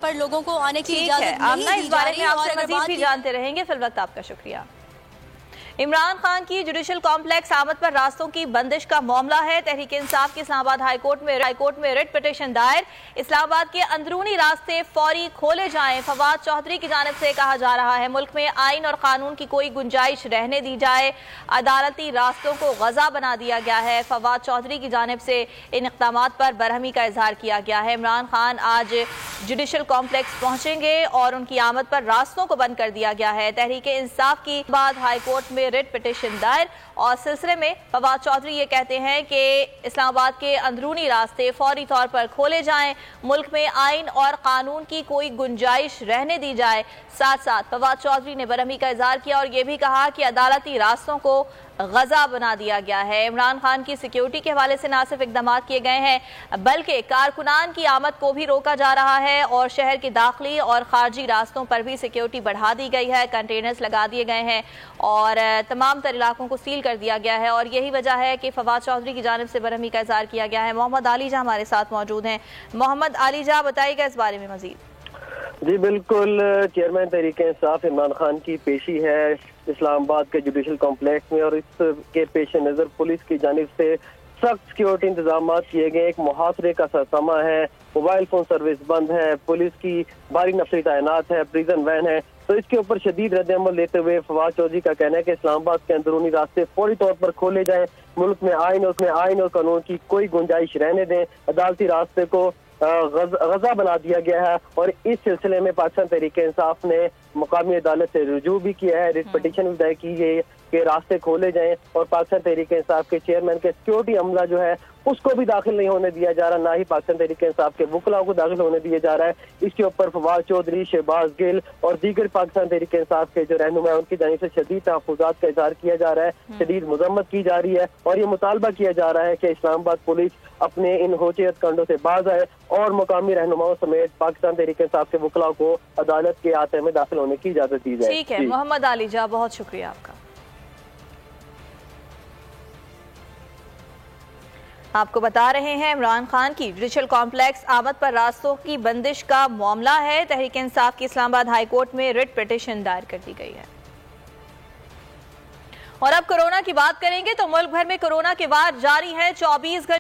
پر لوگوں کو آنے کی اجازت نہیں دی جا رہی آپ سے مزید بھی جانتے رہیں گے. فی الوقت آپ کا شکریہ. عمران خان کی جوڈیشل کمپلیکس آمد پر راستوں کی بندش کا معاملہ ہے. تحریک انصاف کی اسلام آباد ہائی کورٹ میں ریٹ پٹیشن دائر. اسلام آباد کے اندرونی راستے فوری کھولے جائیں. فواد چودھری کی جانب سے کہا جا رہا ہے ملک میں آئین اور قانون کی کوئی گنجائش رہنے دی جائے. عدالتی راستوں کو غزہ بنا دیا گیا ہے. فواد چودھری کی جانب سے ان اقدامات پر برہمی کا اظہار کیا گیا ہے. عمران خان آج جوڈیشل کمپلیکس پہنچیں گے اور ان کی آمد پر راستوں کو بند کر دیا گیا ہے. تحریک انصاف کی بعد ہائی کورٹ میں ریٹ پٹیشن دائر اور سلسلے میں فواد چودھری یہ کہتے ہیں کہ اسلام آباد کے اندرونی راستے فوری طور پر کھولے جائیں. ملک میں آئین اور قانون کی کوئی گنجائش رہنے دی جائے. ساتھ ساتھ فواد چودھری نے برہمی کا اظہار کیا اور یہ بھی کہا کہ عدالتی راستوں کو غزہ بنا دیا گیا ہے. عمران خان کی سیکیورٹی کے حوالے سے نہ صرف اقدامات کیے گئے ہیں بلکہ کارکنان کی آمد کو بھی روکا جا رہا ہے اور شہر کے داخلی اور خارجی راستوں پر بھی سیکیورٹی بڑھا دی گئی ہے. کنٹینرز لگا دیے گئے ہیں اور تمام تر علاقوں کو سیل کر دیا گیا ہے اور یہی وجہ ہے کہ فواد چودھری کی جانب سے برہمی کا اظہار کیا گیا ہے. محمد علی جا ہمارے ساتھ موجود ہیں. محمد علی جا بتائیے گا اس بارے میں مزید. جی بالکل، چیئرمین تحریک انصاف عمران خان کی پیشی ہے اسلام آباد کے جوڈیشل کمپلیکس میں اور اس کے پیش نظر پولیس کی جانب سے سخت سیکیورٹی انتظامات کیے گئے. ایک محاصرے کا سرسامہ ہے، موبائل فون سروس بند ہے، پولیس کی بھاری نفری تعینات ہے، پریزن وین ہے. تو اس کے اوپر شدید رد عمل لیتے ہوئے فواد چودھری کا کہنا ہے کہ اسلام آباد کے اندرونی راستے فوری طور پر کھولے جائیں. ملک میں آئین اور قانون کی کوئی گنجائش رہنے دیں. عدالتی راستے کو غزہ بنا دیا گیا ہے اور اس سلسلے میں پاکستان تحریک انصاف نے مقامی عدالت سے رجوع بھی کیا ہے. ریٹ پٹیشن بھی دائر کی گئی کہ راستے کھولے جائیں اور پاکستان تحریک انصاف کے چیئرمین کے سیکیورٹی عملہ جو ہے اس کو بھی داخل نہیں ہونے دیا جا رہا، نہ ہی پاکستان تحریک انصاف کے وکلاء کو داخل ہونے دیا جا رہا ہے. اس کے اوپر فواد چودھری، شہباز گل اور دیگر پاکستان تحریک انصاف کے جو رہنما ہیں ان کی جانب سے شدید تحفظات کا اظہار کیا جا رہا ہے، شدید مذمت کی جا رہی ہے اور یہ مطالبہ کیا جا رہا ہے کہ اسلام آباد پولیس اپنے ان ہوچیت کنڈوں سے باز آئے اور مقامی رہنماؤں سمیت پاکستان تحریک انصاف کے وکلاء کو عدالت کے احاطے میں داخل ہونے کی اجازت دی جائے. ٹھیک ہے محمد علی جا، بہت شکریہ آپ کا. آپ کو بتا رہے ہیں عمران خان کی جوڈیشل کمپلیکس آمد پر راستوں کی بندش کا معاملہ ہے. تحریک انصاف کی اسلام آباد ہائی کورٹ میں ریٹ پٹیشن دائر کر دی گئی ہے. اور اب کورونا کی بات کریں گے تو ملک بھر میں کورونا کے وار جاری ہے. 24 گھنٹے